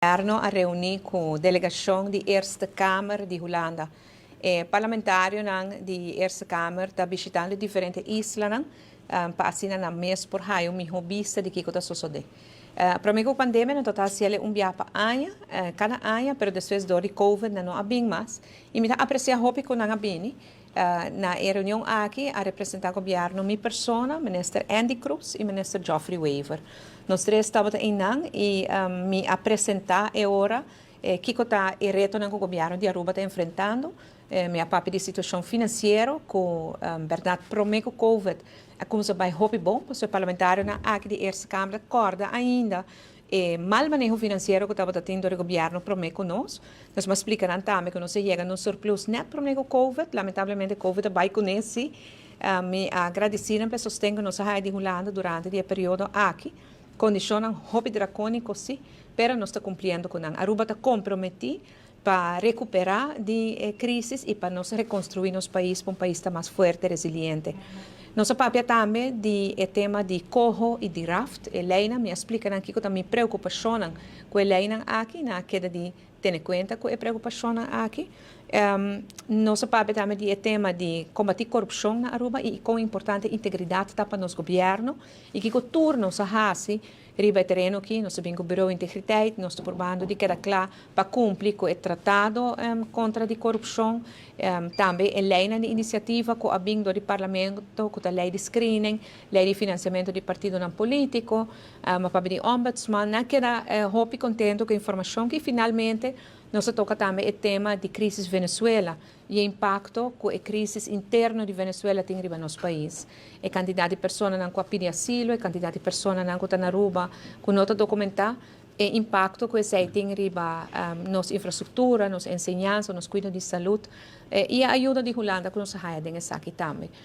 A reunir com a delegação da Eerste Kamer de Holanda. Parlamentário de Eerste Kamer está visitando diferentes islas para assinar na mês por raio, mi hobbyista de que está sucedendo. Para mim, a pandemia não está sendo biapa ano, cada ano, mas depois do Covid não há bem mais. E me dá apreciar hobby com a bini. Na reunião aqui, a representar o governo, minha persona, ministro Andy Cruz e ministro Geoffrey Weaver. Nós três estávamos em Nang e me apresentar agora que está o reto que o governo de Aruba está enfrentando. Minha papi de situação financeira, com verdade, prometo Covid, como se vai hobby bom, porque o parlamentário aqui de Eerste Kamer acorda ainda. Mal manejo financeiro que estava tendo o governo prometo nós. Nós me explicarão também que nós chega no surplus net prometo Covid, lamentavelmente Covid vai com esse. Me agradecido pelo sustento que nós temos de Holanda durante o período aqui. Condicionam hobby dracônico, sim, mas nós estamos cumprindo com a Aruba está comprometido para recuperar de crises e para nós reconstruir nosso país para um país mais forte e resiliente. Nossa papel também de tema de corro e de raft. Helena me explica aqui que também preocupação com Helena aqui na queda de ter conta com a preocupação aqui. Nossa papel também de tema de combater corrupção na Aruba e com importante integridade para nosso governo e que o turno se hace riba terreno aqui, nós temos o Bureau de Integridade, nós estamos probando de queda claro para cumprir com o tratado contra a corrupção. Também a lei de iniciativa com a bingo do Parlamento, com a lei de screening, lei de financiamento de partido não político, a papel de ombudsman, não queda hope contento com a informação que finalmente nós toca também o tema de crise Venezuela e o impacto que a crise interna de Venezuela tem no nosso país. A quantidade de pessoas que pedem asilo, a quantidade de pessoas que estão na Aruba, que não documentar, o impacto que isso tem na nossa infraestrutura, nossa ensinança, nosso cuidado de saúde e a ajuda de Holanda que nós temos aqui também.